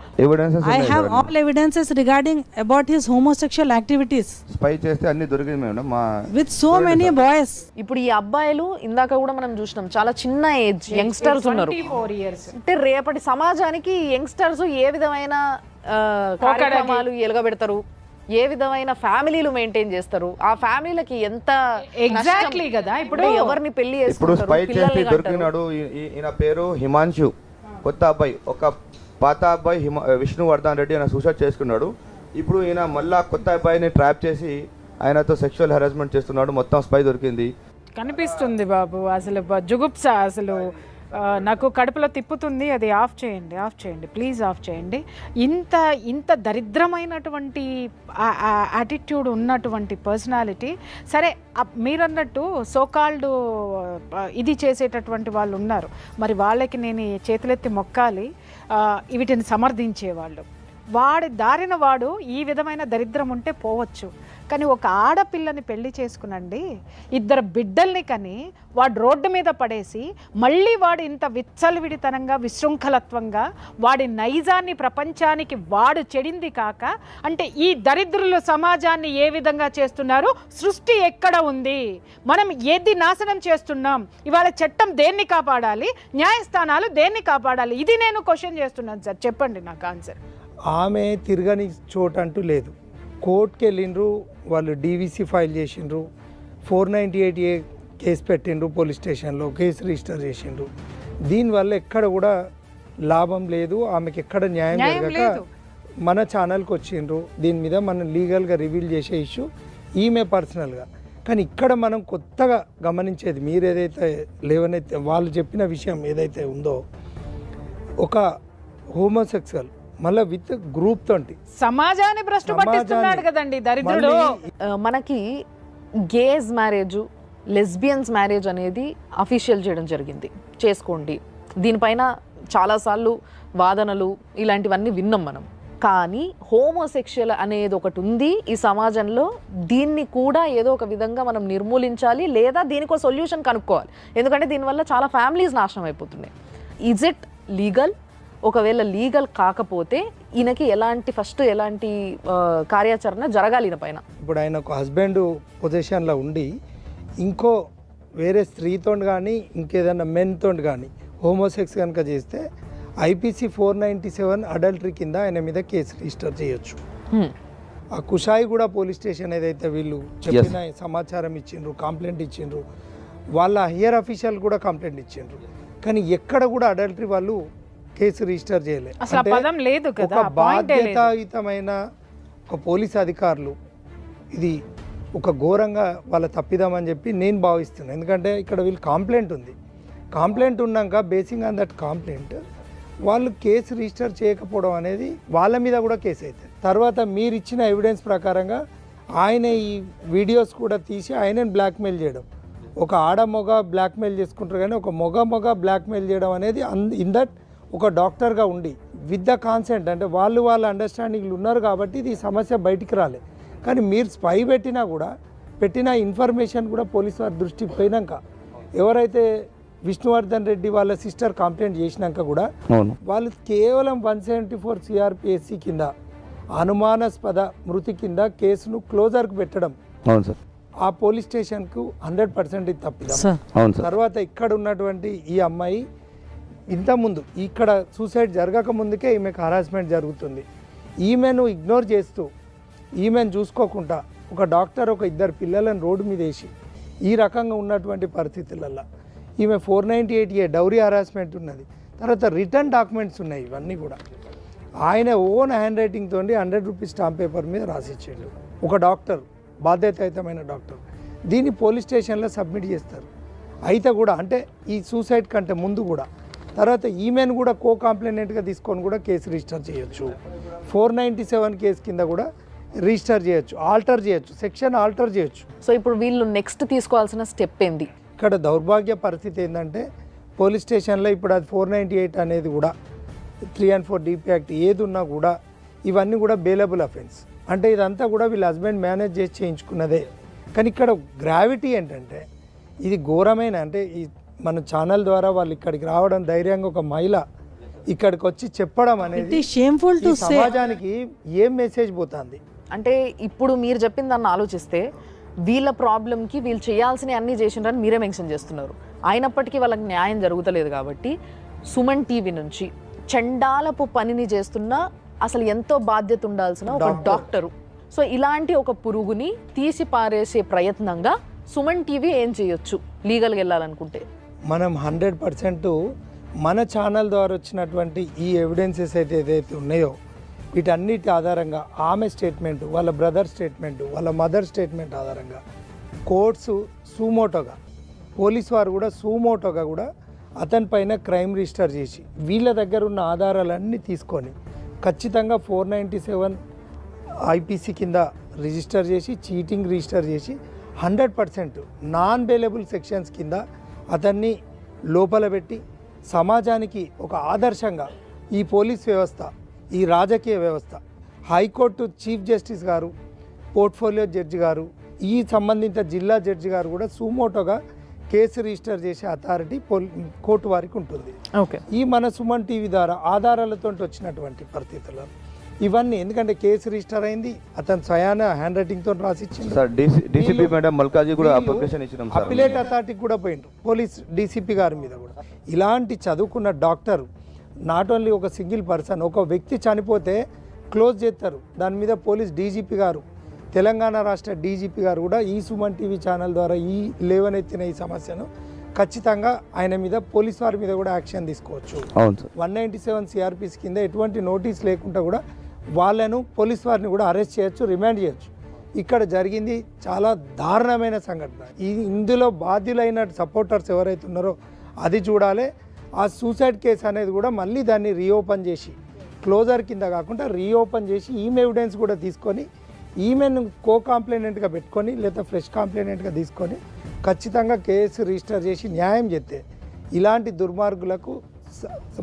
I have all evidences regarding about his homosexual activities. Spy చేస్తే అన్ని దొరికింది మేడం మా with so many boys. ఇప్పుడు ఈ అబ్బాయిలు ఇందాక కూడా మనం చూసినాం చాలా చిన్న ఏజ్ యంగ్స్టర్స్ ఉన్నారు. 24 years. అంటే రేపటి సమాజానికి యంగ్స్టర్స్ ఏ విధమైన కార్యక్రమాలు ఎలుగబెడతారు, ఏ విధమైన ఫ్యామిలీలు మెయింటైన్ చేస్తారు, ఆ ఫ్యామిలీలకి ఎంత ఎగ్జాక్ట్లీ కదా. ఇప్పుడు ఎవరిని పెళ్లి ఇప్పుడు స్పై చేసి దొరికినాడు. ఈయన పేరు హిమాంశు, కొత్త అబ్బాయి. ఒక పాత అబ్బాయి విష్ణువర్ధన్ రెడ్డి ఆయన సూసైడ్ చేసుకున్నాడు. ఇప్పుడు ఈయన మళ్ళా కొత్త అబ్బాయిని ట్రాప్ చేసి ఆయనతో సెక్షువల్ హెరాస్మెంట్ చేస్తున్నాడు. మొత్తం స్పై దొరికింది. కనిపిస్తుంది బాబు, అసలు జుగుప్స, అసలు నాకు కడుపులో తిప్పుతుంది. అది ఆఫ్ చేయండి ప్లీజ్, ఆఫ్ చేయండి. ఇంత దరిద్రమైనటువంటి యాటిట్యూడ్ ఉన్నటువంటి పర్సనాలిటీ. సరే, మీరన్నట్టు సోకాల్డ్ ఇది చేసేటటువంటి వాళ్ళు ఉన్నారు, మరి వాళ్ళకి నేను చేతులెత్తి మొక్కాలి, వీటిని సమర్థించేవాళ్ళు. వాడి దారిన వాడు ఈ విధమైన దరిద్రం ఉంటే పోవచ్చు, కానీ ఒక ఆడపిల్లని పెళ్లి చేసుకునండి, 2 బిడ్డల్ని కని వాడు రోడ్డు మీద పడేసి మళ్ళీ వాడు ఇంత విచ్చలవిడితనంగా విశృంఖలత్వంగా వాడి నైజాన్ని ప్రపంచానికి వాడు చెడింది కాక, అంటే ఈ దరిద్రులు సమాజాన్ని ఏ విధంగా చేస్తున్నారు, సృష్టి ఎక్కడ ఉంది, మనం ఏది నాశనం చేస్తున్నాం, ఇవాళ చట్టం దేన్ని కాపాడాలి, న్యాయస్థానాలు దేన్ని కాపాడాలి, ఇది నేను క్వశ్చన్ చేస్తున్నాను సార్. చెప్పండి నాకు ఆన్సర్. ఆమె తిరగని చోటు అంటూ లేదు. కోర్టుకి వెళ్ళిండ్రు, వాళ్ళు డీవీసీ ఫైల్ చేసిండ్రు, 498A కేసు పెట్టిండ్రు, పోలీస్ స్టేషన్లో కేసు రిజిస్టర్ చేసిండ్రు. దీనివల్ల ఎక్కడ కూడా లాభం లేదు, ఆమెకి ఎక్కడ న్యాయం జరగక మన ఛానల్కి వచ్చిండ్రు. దీని మీద మనం లీగల్గా రివీల్ చేసే ఇష్యూ ఈమె పర్సనల్గా. కానీ ఇక్కడ మనం కొత్తగా గమనించేది, మీరు ఏదైతే లేవనైతే వాళ్ళు చెప్పిన విషయం ఏదైతే ఉందో, ఒక హోమోసెక్సువల్ మళ్ళీ విత్ గ్రూప్ తోటి సమాజాన్ని భ్రష్టు పట్టిస్తున్నాడు కదండి దరిద్రుడు. మనకి గేస్ మ్యారేజ్, లెస్బియన్స్ మ్యారేజ్ అనేది అఫీషియల్ చేయడం జరిగింది, చేసుకోండి. దీనిపైన చాలాసార్లు వాదనలు ఇలాంటివన్నీ విన్నాం మనం. కానీ హోమోసెక్షువల్ అనేది ఒకటి ఉంది ఈ సమాజంలో, దీన్ని కూడా ఏదో ఒక విధంగా మనం నిర్మూలించాలి, లేదా దీనికి ఒక సొల్యూషన్ కనుక్కోవాలి. ఎందుకంటే దీనివల్ల చాలా ఫ్యామిలీస్ నాశనం అయిపోతున్నాయి. Is it legal? ఒకవేళ లీగల్ కాకపోతే ఈయనకి ఎలాంటి కార్యాచరణ జరగాలి ఈయన పైన? ఇప్పుడు ఆయన ఒక హస్బెండ్ పొజిషన్లో ఉండి ఇంకో వేరే స్త్రీతో కానీ ఇంకేదైనా మెన్తో కానీ హోమోసెక్స్ కనుక చేస్తే IPC 497 అడల్టరీ కింద ఆయన మీద కేసు రిజిస్టర్ చేయొచ్చు. ఆ కుషాయిగూడ పోలీస్ స్టేషన్ ఏదైతే వీళ్ళు చెప్పిన సమాచారం ఇచ్చిండ్రు, కంప్లైంట్ ఇచ్చిండ్రు, వాళ్ళ హయ్యర్ అఫీషియల్ కూడా కంప్లైంట్ ఇచ్చిండ్రు, కానీ ఎక్కడ కూడా అడల్టరీ వాళ్ళు కేసు రిజిస్టర్ చేయలేదు. ఒక బాధ్యతాయుతమైన ఒక పోలీస్ అధికారులు ఇది ఒక ఘోరంగా వాళ్ళ తప్పిదామని చెప్పి నేను భావిస్తున్నాను. ఎందుకంటే ఇక్కడ వీళ్ళు కంప్లైంట్ ఉంది, కంప్లైంట్ ఉన్నాక బేసింగ్ ఆన్ దట్ కంప్లైంట్ వాళ్ళు కేసు రిజిస్టర్ చేయకపోవడం అనేది వాళ్ళ మీద కూడా కేసు అవుతుంది. తర్వాత మీరు ఇచ్చిన ఎవిడెన్స్ ప్రకారంగా ఆయన ఈ వీడియోస్ కూడా తీసి ఆయనని బ్లాక్మెయిల్ చేయడం, ఒక ఆడ మొగ బ్లాక్మెయిల్ చేసుకుంటారు, కానీ ఒక మొగ బ్లాక్మెయిల్ చేయడం అనేది ఇన్ దట్ ఒక డాక్టర్గా ఉండి విత్ ద కాన్సెంట్, అంటే వాళ్ళ అండర్స్టాండింగ్లు ఉన్నారు కాబట్టి ఇది సమస్య బయటికి రాలేదు. కానీ మీరు స్పై పెట్టిన ఇన్ఫర్మేషన్ కూడా పోలీసు వారి దృష్టికి పోయినాక, ఎవరైతే విష్ణువర్ధన్ రెడ్డి వాళ్ళ సిస్టర్ కంప్లైంట్ చేసినాక కూడా వాళ్ళు కేవలం 174 CRPSC కింద అనుమానాస్పద మృతి కింద కేసును క్లోజర్కు పెట్టడం ఆ పోలీస్ స్టేషన్కు 100% ఇది తప్పిదం. తర్వాత ఇక్కడ ఉన్నటువంటి ఈ అమ్మాయి ఇంతకుముందు ఇక్కడ సూసైడ్ జరగక ముందుకే ఈమెకు హరాస్మెంట్ జరుగుతుంది. ఈమెను ఇగ్నోర్ చేస్తూ, ఈమెను చూసుకోకుండా ఒక డాక్టర్ ఒక 2 పిల్లలను రోడ్డు మీద వేసి ఈ రకంగా ఉన్నటువంటి పరిస్థితులలో ఈమె 498A డౌరీ హరాస్మెంట్ ఉన్నది. తర్వాత రిటర్న్ డాక్యుమెంట్స్ ఉన్నాయి. ఇవన్నీ కూడా ఆయన ఓన్ హ్యాండ్ రైటింగ్ తోటి 100 రూపీస్ స్టాంప్ పేపర్ మీద రాసిచ్చిండు ఒక డాక్టర్, బాధ్యతాయుతమైన డాక్టర్. దీన్ని పోలీస్ స్టేషన్లో సబ్మిట్ చేస్తారు. అయితే కూడా అంటే ఈ సూసైడ్ కంటే ముందు కూడా, తర్వాత ఈమెను కూడా కో కంప్లైనెంట్గా తీసుకొని కూడా కేసు రిజిస్టర్ చేయొచ్చు. 497 కేసు కింద కూడా రిజిస్టర్ చేయొచ్చు, ఆల్టర్ చేయొచ్చు, సెక్షన్ ఆల్టర్ చేయొచ్చు. సో ఇప్పుడు వీళ్ళు నెక్స్ట్ తీసుకోవాల్సిన స్టెప్ ఏంది? ఇక్కడ దౌర్భాగ్య పరిస్థితి ఏంటంటే పోలీస్ స్టేషన్లో ఇప్పుడు అది 498 అనేది కూడా 3 and 4 DP యాక్ట్ ఏది ఉన్నా కూడా ఇవన్నీ కూడా బెయిలబుల్ అఫెన్స్. అంటే ఇదంతా కూడా వీళ్ళ హస్బెండ్ మేనేజ్ చేసి చేయించుకున్నదే. కానీ ఇక్కడ గ్రావిటీ ఏంటంటే ఇది ఘోరమైన, అంటే ఈ మన ఛానల్ ద్వారా వాళ్ళు ఇక్కడికి రావడం, ధైర్యంగా ఒక మహిళ ఇక్కడికి వచ్చి చెప్పడం అనేది సమాజానికి ఏం మెసేజ్ పోతుంది అంటే, ఇప్పుడు మీరు చెప్పిన దాన్ని ఆలోచిస్తే వీళ్ళ ప్రాబ్లంకి వీళ్ళు చేయాల్సిన అన్నీ చేసిండ్రని మీరే మెన్షన్ చేస్తున్నారు. అయినప్పటికీ వాళ్ళకి న్యాయం జరుగుతలేదు. కాబట్టి సుమన్ టీవీ నుంచి చండాలపు పనిని చేస్తున్న, అసలు ఎంతో బాధ్యత ఉండాల్సిన ఒక డాక్టరు, సో ఇలాంటి ఒక పురుగుని తీసి పారేసే ప్రయత్నంగా సుమన్ టీవీ ఏం చేయొచ్చు లీగల్గా వెళ్ళాలనుకుంటే? మనం 100% మన ఛానల్ ద్వారా వచ్చినటువంటి ఈ ఎవిడెన్సెస్ అయితే ఏదైతే ఉన్నాయో వీటన్నిటి ఆధారంగా ఆమె స్టేట్మెంట్, వాళ్ళ బ్రదర్ స్టేట్మెంట్, వాళ్ళ మదర్ స్టేట్మెంట్ ఆధారంగా కోర్ట్స్ సూమోటోగా, పోలీస్ వారు కూడా సూమోటోగా కూడా అతని పైన క్రైమ్ రిజిస్టర్ చేసి వీళ్ళ దగ్గర ఉన్న ఆధారాలన్నీ తీసుకొని ఖచ్చితంగా 497 ఐపీసీ కింద రిజిస్టర్ చేసి, చీటింగ్ రిజిస్టర్ చేసి 100% నాన్ బెయిలబుల్ సెక్షన్స్ కింద అతన్ని లోపల పెట్టి సమాజానికి ఒక ఆదర్శంగా ఈ పోలీస్ వ్యవస్థ, ఈ రాజకీయ వ్యవస్థ, హైకోర్టు చీఫ్ జస్టిస్ గారు, పోర్ట్ఫోలియో జడ్జి గారు, ఈ సంబంధిత జిల్లా జడ్జి గారు కూడా సుమోటోగా కేసు రిజిస్టర్ చేసే అథారిటీ కోర్టు వారికి ఉంటుంది. ఓకే, ఈ మన సుమన్ టీవీ ద్వారా ఆధారాలతో వచ్చినటువంటి పరిస్థితుల్లో ఇవన్నీ, ఎందుకంటే కేసు రిజిస్టర్ అయింది, అతను స్వయాన హ్యాండ్ రైటింగ్తో రాసిచ్చింది సార్. డీసీపీ మేడం మల్కాజీ కూడా అప్లికేషన్ ఇచ్చినాం సార్. అపిలేట్ అథారిటీకి కూడా పోయిండ్రు, పోలీస్ డీసీపీ గారి మీద కూడా. ఇలాంటి చదువుకున్న డాక్టర్, నాట్ ఓన్లీ ఒక సింగిల్ పర్సన్, ఒక వ్యక్తి చనిపోతే క్లోజ్ చేస్తారు, దాని మీద పోలీస్ డీజీపీ గారు, తెలంగాణ రాష్ట్ర డీజీపీ గారు కూడా ఈ సుమన్ టీవీ ఛానల్ ద్వారా ఈ లేవనెత్తిన ఈ సమస్యను ఖచ్చితంగా ఆయన మీద, పోలీస్ వారి మీద కూడా యాక్షన్ తీసుకోవచ్చు. అవును సార్. 197 సిఆర్పిసి కింద ఎటువంటి నోటీస్ లేకుండా కూడా వాళ్ళను, పోలీస్ వారిని కూడా అరెస్ట్ చేయొచ్చు, రిమాండ్ చేయొచ్చు. ఇక్కడ జరిగింది చాలా దారుణమైన సంఘటన. ఇందులో బాధ్యులైన సపోర్టర్స్ ఎవరైతే ఉన్నారో అది చూడాలి. ఆ సూసైడ్ కేసు అనేది కూడా మళ్ళీ దాన్ని రీఓపెన్ చేసి, క్లోజర్ కింద కాకుండా రీఓపెన్ చేసి ఈమె ఎవిడెన్స్ కూడా తీసుకొని ఈమెను కో కాంప్లైనెంట్గా పెట్టుకొని లేదా ఫ్రెష్ కాంప్లైనెంట్గా తీసుకొని ఖచ్చితంగా కేసు రిజిస్టర్ చేసి న్యాయం చేస్తే ఇలాంటి దుర్మార్గులకు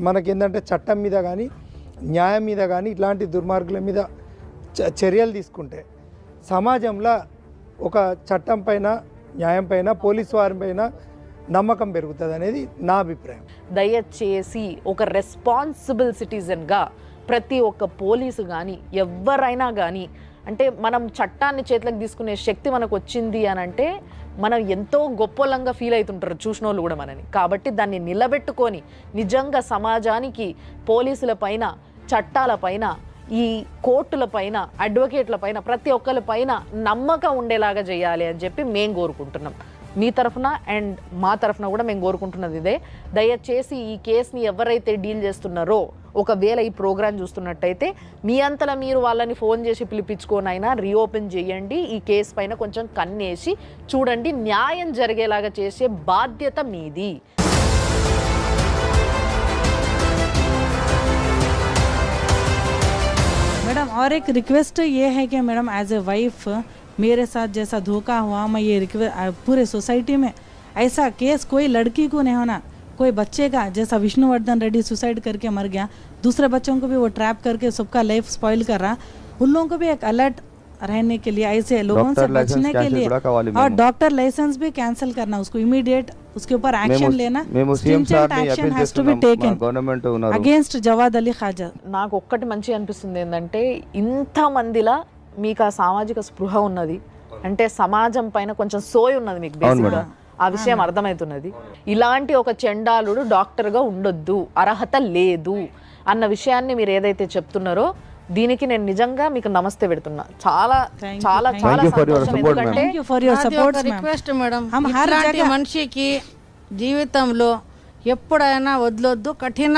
మనకేంటంటే చట్టం మీద కానీ న్యాయం మీద కానీ ఇట్లాంటి దుర్మార్గుల మీద చర్యలు తీసుకుంటే సమాజంలో ఒక చట్టం పైన, న్యాయం పైన, పోలీసు వారి పైన నమ్మకం పెరుగుతుంది అనేది నా అభిప్రాయం. దయచేసి ఒక రెస్పాన్సిబుల్ సిటిజన్గా ప్రతి ఒక్క పోలీసు కానీ ఎవరైనా కానీ, అంటే మనం చట్టాన్ని చేతులకు తీసుకునే శక్తి మనకు వచ్చింది అని అంటే మనం ఎంతో గొప్పలంగా ఫీల్ అవుతుంటారు చూసిన వాళ్ళు కూడా మనని. కాబట్టి దాన్ని నిలబెట్టుకొని నిజంగా సమాజానికి పోలీసుల పైన, చట్టాల పైన, ఈ కోర్టుల పైన, అడ్వకేట్ల పైన, ప్రతి ఒక్కరి పైన నమ్మకం ఉండేలాగా చేయాలి అని చెప్పి మేము కోరుకుంటున్నాం. మీ తరఫున అండ్ మా తరఫున కూడా మేము కోరుకుంటున్నది ఇదే. దయచేసి ఈ కేసుని ఎవరైతే డీల్ చేస్తున్నారో, ఒకవేళ ఈ ప్రోగ్రాం చూస్తున్నట్టయితే మీ అంతలా మీరు వాళ్ళని ఫోన్ చేసి పిలిపించుకోనైనా రీఓపెన్ చేయండి. ఈ కేసు పైన కొంచెం కన్నేసి చూడండి, న్యాయం జరిగేలాగా చేసే బాధ్యత మీది. मैडम और एक रिक्वेस्ट ये है कि मैडम एज ए वाइफ मेरे साथ जैसा धोखा हुआ, मैं ये रिक्वेस्ट पूरे सोसाइटी में ऐसा केस कोई लड़की को नहीं होना, कोई बच्चे का, जैसा विष्णुवर्धन रेड्डी सुसाइड करके मर गया, दूसरे बच्चों को भी वो ट्रैप करके सबका लाइफ स्पॉइल कर रहा, उन लोगों को भी एक अलर्ट रहने के लिए, ऐसे लोगों से बचने के लिए, और डॉक्टर लाइसेंस भी कैंसिल करना, उसको इमीडिएट उसके ऊपर एक्शन लेना, stringent action has to be taken against Jawad Ali Khaja. నాకు ఒక్కటి మంచి అనిపిస్తుంది ఏంటంటే, ఇంతమందిలా మీకు ఆ సామాజిక స్పృహ ఉన్నది, అంటే సమాజం పైన కొంచెం సోయి ఉన్నది మీకు బేసిక్గా, ఆ విషయం అర్థమవుతున్నది. ఇలాంటి ఒక చెండాలుడు డాక్టర్గా ఉండొద్దు, అర్హత లేదు అన్న విషయాన్ని మీరు ఏదైతే చెప్తున్నారో దీనికి నేను నిజంగా మీకు నమస్తే పెడుతున్నా. చాలా చాలా చాలా సంతోషం. ఎందుకంటే రిక్వెస్ట్ మేడం, ఇలాంటి మనిషికి జీవితంలో ఎప్పుడైనా వదలొద్దు, కఠిన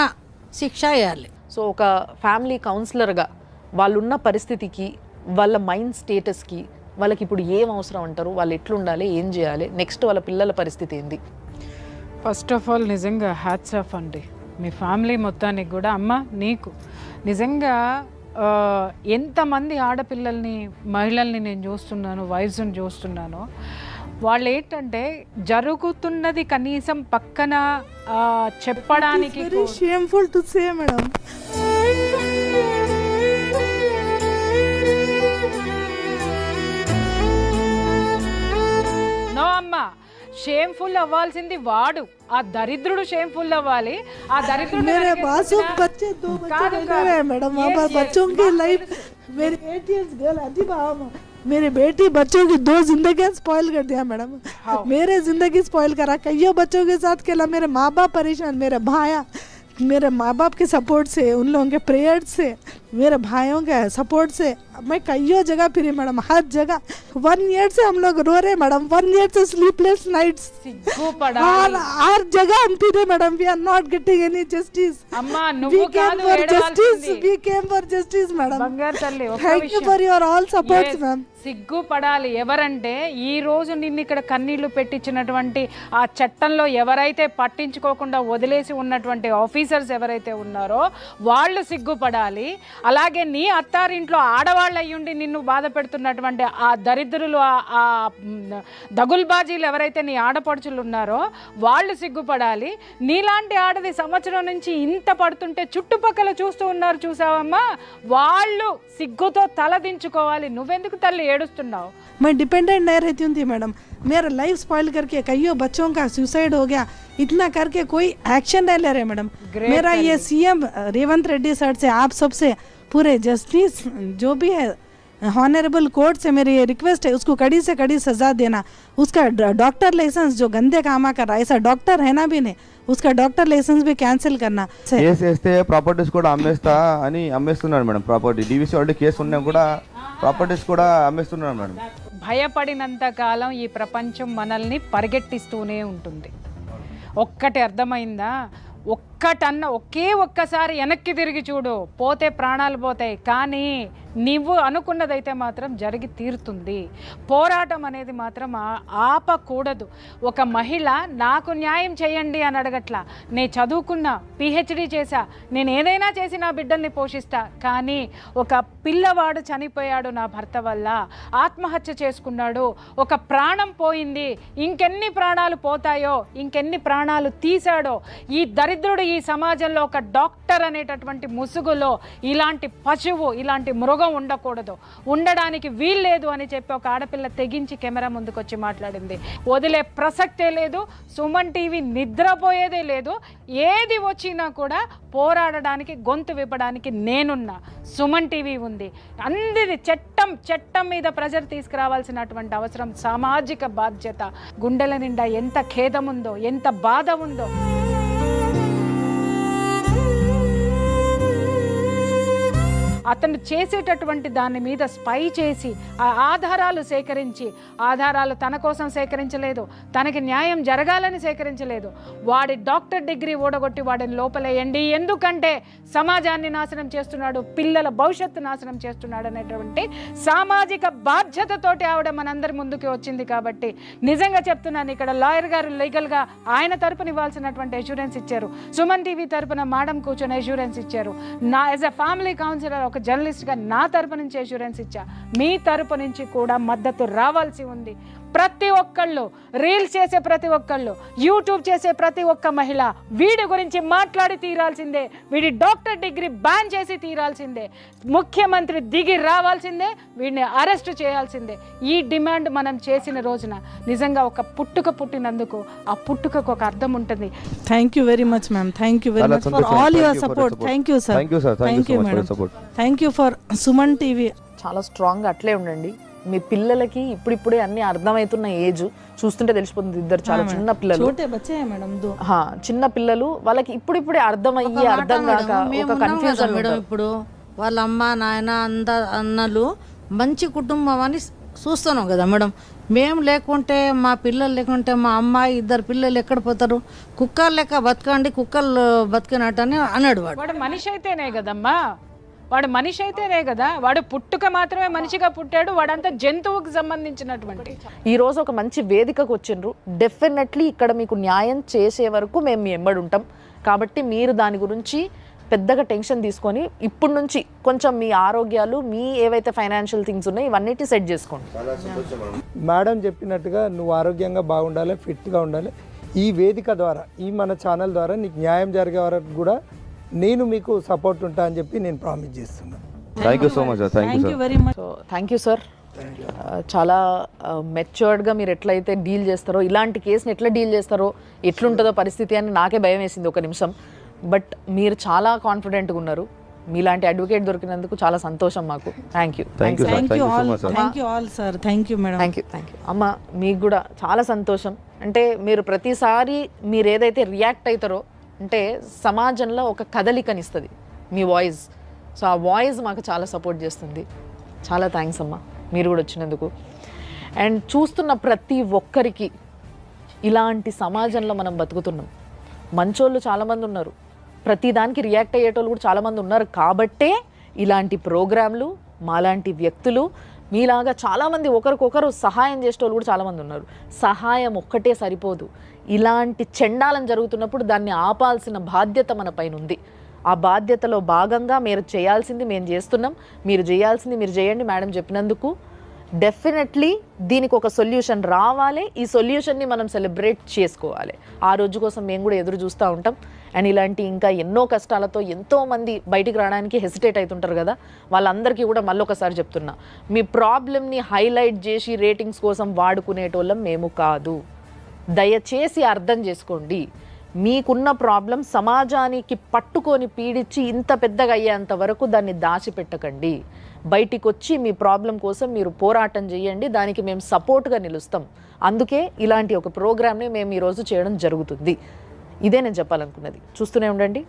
శిక్ష వేయాలి. సో ఒక ఫ్యామిలీ కౌన్సిలర్గా వాళ్ళున్న పరిస్థితికి, వాళ్ళ మైండ్ స్టేటస్కి, వాళ్ళకి ఇప్పుడు ఏం అవసరం అంటారు, వాళ్ళు ఎట్లుండాలి, ఏం చేయాలి, నెక్స్ట్ వాళ్ళ పిల్లల పరిస్థితి ఏంది? ఫస్ట్ ఆఫ్ ఆల్ నిజంగా హ్యాట్స్ ఆఫ్ అండి మీ ఫ్యామిలీ మొత్తానికి కూడా. అమ్మ నీకు నిజంగా ఎంతమంది ఆడపిల్లల్ని, మహిళల్ని నేను చూస్తున్నాను, వైఫ్స్ని చూస్తున్నాను, వాళ్ళు ఏంటంటే జరుగుతున్నది కనీసం పక్కన చెప్పడానికి shameful to say madam. No అమ్మా, షేమ్ఫుల్ అవ్వాల్సింది వాడు, ఆ దరిద్రుడు షేమ్ఫుల్ అవ్వాలి. ఆ దరిద్రుడు मेरे बाजू बच्चे 2 बच्चे रहते हैं मैडम, हमारे बच्चों की लाइफ, मेरी 8 इयर्स गर्ल अधिबा, मेरी बेटी बच्चों की 2 जिंदगियां स्पॉइल कर दिया मैडम. मेरे जिंदगी स्पॉइल करा, कईयों बच्चों के साथ खेला, मेरे माँ बाप परेशान, मेरे भाया मेरे माँ बाप के सपोर्ट से, उन लोगों के प्रेयर से, मेरे भाइयों के सपोर्ट से मैं कईयों जगह फिरी मैडम, हर जगह। 1 ईयर से हम लोग रो रहे मैडम, 1 ईयर से स्लीपलेस नाइट्स, हर जगह हम फिरे madam. We are not getting any justice. అమ్మా నువ్వు కాదు ఏడవాల్సింది. We came for justice madam. బంగారు తల్లి ఒక్క Thank you విషయం. for your all supports ma'am. సిగ్గుపడాలి. ఎవరంటే ఈ రోజు నిన్ను ఇక్కడ కన్నీళ్లు పెట్టించినటువంటి ఆ చట్టంలో ఎవరైతే పట్టించుకోకుండా వదిలేసి ఉన్నటువంటి ఆఫీసర్స్ ఎవరైతే ఉన్నారో వాళ్ళు సిగ్గుపడాలి. అలాగే నీ అత్తారింట్లో ఆడవాళ్ళు అయ్యుండి నిన్ను బాధ పెడుతున్నటువంటి ఆ దరిద్రులు, ఆ దగుల్బాజీలు ఎవరైతే నీ ఆడపడుచులు ఉన్నారో వాళ్ళు సిగ్గుపడాలి. నీలాంటి ఆడది సంవత్సరం నుంచి ఇంత పడుతుంటే చుట్టుపక్కల చూస్తూ ఉన్నారు చూసావమ్మా, వాళ్ళు సిగ్గుతో తలదించుకోవాలి. నువ్వెందుకు తల్లి ఏడుస్తున్నావు? मैं डिपेंडेंट नहीं रहती हूँ थी मैडम, मेरा लाइफ स्पॉइल करके कईयों बच्चों का सुसाइड हो गया, इतना करके कोई एक्शन नहीं ले रहे मैडम। मेरा ये सीएम रेवंत रेड्डी सर से, आप सबसे पूरे जस्टिस जो भी है हॉनरेबल कोर्ट से मेरी ये रिक्वेस्ट है, उसको कड़ी से कड़ी सजा देना। उसका डॉक्टर लाइसेंस जो गंदे कामा कर रहा है, ऐसा डॉक्टर है ना भी नहीं, उसका डॉक्टर लाइसेंस भी कैंसिल करना। కేసు వేస్తే ప్రాపర్టీస్ కూడా అమ్మేస్తా అని అమ్మేస్తున్నాడు madam. Property DVC already case ఉన్నా కూడా ప్రాపర్టీస్ కూడా అమ్మేస్తున్నాడు మేడం. భయపడినంత కాలం ఈ ప్రపంచం మనల్ని పరిగెట్టిస్తూనే ఉంటుంది. ఒక్కటి అర్థమైందా? ఒక్కసారి వెనక్కి తిరిగి చూడు, పోతే ప్రాణాలు పోతాయి. కానీ నువ్వు అనుకున్నదైతే మాత్రం జరిగి తీరుతుంది. పోరాటం అనేది మాత్రం ఆపకూడదు. ఒక మహిళ నాకు న్యాయం చేయండి అని అడగట్లా. నేను చదువుకున్నా, పిహెచ్డి చేశా, నేను ఏదైనా చేసి నా బిడ్డల్ని పోషిస్తా. కానీ ఒక పిల్లవాడు చనిపోయాడు నా భర్త వల్ల, ఆత్మహత్య చేసుకున్నాడు, ఒక ప్రాణం పోయింది, ఇంకెన్ని ప్రాణాలు పోతాయో, ఇంకెన్ని ప్రాణాలు తీశాడో. ఈ దరిద్రుడు ఈ సమాజంలో ఒక డాక్టర్ అనేటటువంటి ముసుగులో ఇలాంటి పశువు, ఇలాంటి మృగం ఉండకూడదు, ఉండడానికి వీల్లేదు అని చెప్పి ఒక ఆడపిల్ల తెగించి కెమెరా ముందుకు వచ్చి మాట్లాడింది. వదిలే ప్రసక్తే లేదు. సుమన్ టీవీ నిద్రపోయేదే లేదు. ఏది వచ్చినా కూడా పోరాడడానికి, గొంతు విప్పడానికి నేనున్నా. సుమన్ టీవీ ఉంది. అందరి చట్టం మీద ప్రెజర్ తీసుకురావాల్సినటువంటి అవసరం, సామాజిక బాధ్యత. గుండెల నిండా ఎంత ఖేదం ఉందో, ఎంత బాధ ఉందో. అతను చేసేటటువంటి దాని మీద స్పై చేసి ఆ ఆధారాలు సేకరించి, ఆధారాలు తన కోసం సేకరించలేదు, తనకి న్యాయం జరగాలని సేకరించలేదు. వాడి డాక్టర్ డిగ్రీ ఓడగొట్టి వాడిని లోపలేయండి, ఎందుకంటే సమాజాన్ని నాశనం చేస్తున్నాడు, పిల్లల భవిష్యత్తు నాశనం చేస్తున్నాడు అనేటువంటి సామాజిక బాధ్యతతోటి ఆవిడ మనందరి ముందుకు వచ్చింది. కాబట్టి నిజంగా చెప్తున్నాను, ఇక్కడ లాయర్ గారు లీగల్గా ఆయన తరపున ఇవ్వాల్సినటువంటి అష్యూరెన్స్ ఇచ్చారు. సుమన్ టీవీ తరపున మేడం కూర్చొని అష్యూరెన్స్ ఇచ్చారు. నా యాజ్ ఎ ఫ్యామిలీ కౌన్సిలర్, ఒక జర్నలిస్ట్గా నా తరపు నుంచి అష్యూరెన్స్ ఇచ్చా. మీ తరపు నుంచి కూడా మద్దతు రావాల్సి ఉంది. ప్రతి ఒక్కళ్ళు, రీల్స్ చేసే ప్రతి ఒక్కళ్ళు, యూట్యూబ్ చేసే ప్రతి ఒక్క మహిళ వీడి గురించి మాట్లాడి తీరాల్సిందే. వీడి డాక్టర్ డిగ్రీ బ్యాన్ చేసి తీరాల్సిందే. ముఖ్యమంత్రి దిగి రావాల్సిందే. వీడిని అరెస్ట్ చేయాల్సిందే. ఈ డిమాండ్ మనం చేసిన రోజున నిజంగా ఒక పుట్టుక పుట్టినందుకు ఆ పుట్టుకకు ఒక అర్థం ఉంటుంది. Thank you very much ma'am. Thank you very much for all your support. Thank you sir. Thank you madam. Thank you for Suman TV. చాలా స్ట్రాంగ్గా అట్లే ఉండండి. మీ పిల్లలకి ఇప్పుడిప్పుడే అన్ని అర్థమవుతున్న ఏజ్ చూస్తుంటే తెలిసిపోతుంది. ఇద్దరు చాలా చిన్న పిల్లలు, చిన్న పిల్లలు, వాళ్ళకి ఇప్పుడిప్పుడే అర్థమయ్యి అర్థం కాక ఒక కన్ఫ్యూజన్ మేడం. ఇప్పుడు వాళ్ళ అమ్మ నాయన అన్నలు మంచి కుటుంబం అని చూస్తున్నాం కదా మేడం. మేము లేకుంటే, మా పిల్లలు లేకుంటే, మా అమ్మాయి 2 పిల్లలు ఎక్కడ పోతారు? కుక్కర్ లెక్క బతకండి, కుక్కర్లు బతికినట్టు అని అన్నాడు. వాడు మనిషి అయితేనే కదమ్మా, వాడు మనిషి అయితేనే కదా. వాడు పుట్టుక మాత్రమే మనిషిగా పుట్టాడు, వాడంతా జంతువుకు సంబంధించినటువంటి. ఈ రోజు ఒక మంచి వేదికకు వచ్చిండ్రు. డెఫినెట్లీ ఇక్కడ మీకు న్యాయం చేసే వరకు మేము మీ ఎంబడి ఉంటాం. కాబట్టి మీరు దాని గురించి పెద్దగా టెన్షన్ తీసుకొని ఇప్పటి నుంచి కొంచెం మీ ఆరోగ్యాలు, మీ ఏవైతే ఫైనాన్షియల్ థింగ్స్ ఉన్నాయో ఇవన్నిటి సెట్ చేసుకోండి. మేడం చెప్పినట్టుగా నువ్వు ఆరోగ్యంగా బాగుండాలి, ఫిట్గా ఉండాలి. ఈ వేదిక ద్వారా, ఈ మన ఛానల్ ద్వారా నీకు న్యాయం జరిగే వరకు కూడా నేను మీకు సపోర్ట్ ఉంటా అని చెప్పి నేను ప్రామిస్ చేస్తున్నాను. Thank you so much sir. Thank you very much. So thank you sir. చాలా మెచ్యూర్డ్గా మీరు ఎట్లయితే డీల్ చేస్తారో, ఇలాంటి కేసుని ఎట్లా డీల్ చేస్తారో, ఎట్లుంటుందో పరిస్థితి అని నాకే భయం వేసింది ఒక నిమిషం. బట్ మీరు చాలా కాన్ఫిడెంట్గా ఉన్నారు. మీలాంటి అడ్వకేట్ దొరికినందుకు చాలా సంతోషం మాకు. Thank you. Thank you all sir. Thank you madam. Thank you. అమ్మ, మీకు కూడా చాలా సంతోషం. అంటే మీరు ప్రతిసారి మీరు ఏదైతే రియాక్ట్ అవుతారో అంటే సమాజంలో ఒక కదలికనిస్తుంది మీ వాయిస్. సో ఆ వాయిస్ మాకు చాలా సపోర్ట్ చేస్తుంది. చాలా థ్యాంక్స్ అమ్మా మీరు కూడా వచ్చినందుకు. అండ్ చూస్తున్న ప్రతి ఒక్కరికి ఇలాంటి సమాజంలో మనం బతుకుతున్నాం. మంచోళ్ళు చాలామంది ఉన్నారు, ప్రతిదానికి రియాక్ట్ అయ్యేటోళ్ళు కూడా చాలామంది ఉన్నారు. కాబట్టే ఇలాంటి ప్రోగ్రాంలు, మాలాంటి వ్యక్తులు, మీలాగా చాలామంది ఒకరికొకరు సహాయం చేసేటోళ్ళు కూడా చాలామంది ఉన్నారు. సహాయం ఒక్కటే సరిపోదు. ఇలాంటి చెండాలం జరుగుతున్నప్పుడు దాన్ని ఆపాల్సిన బాధ్యత మన పైన ఉంది. ఆ బాధ్యతలో భాగంగా మీరు చేయాల్సింది మేము చేస్తున్నాం, మీరు చేయాల్సింది మీరు చేయండి. మేడం చెప్పినందుకు డెఫినెట్లీ దీనికి ఒక సొల్యూషన్ రావాలి. ఈ సొల్యూషన్ని మనం సెలబ్రేట్ చేసుకోవాలి. ఆ రోజు కోసం మేము కూడా ఎదురు చూస్తూ ఉంటాం. అండ్ ఇలాంటి ఇంకా ఎన్నో కష్టాలతో ఎంతోమంది బయటికి రావడానికి హెసిటేట్ అవుతుంటారు కదా, వాళ్ళందరికీ కూడా మళ్ళొకసారి చెప్తున్నా, మీ ప్రాబ్లమ్ని హైలైట్ చేసి రేటింగ్స్ కోసం వాడుకునేటోళ్ళం మేము కాదు. దయచేసి అర్థం చేసుకోండి. మీకున్న ప్రాబ్లం సమాజానికి పట్టుకొని పీడించి ఇంత పెద్దగా అయ్యేంత వరకు దాన్ని దాచిపెట్టకండి. బయటికి వచ్చి మీ ప్రాబ్లం కోసం మీరు పోరాటం చేయండి. దానికి మేము సపోర్ట్గా నిలుస్తాం. అందుకే ఇలాంటి ఒక ప్రోగ్రామ్ని మేము ఈరోజు చేయడం జరుగుతుంది. ఇదే నేను చెప్పాలనుకున్నది. చూస్తూనే ఉండండి.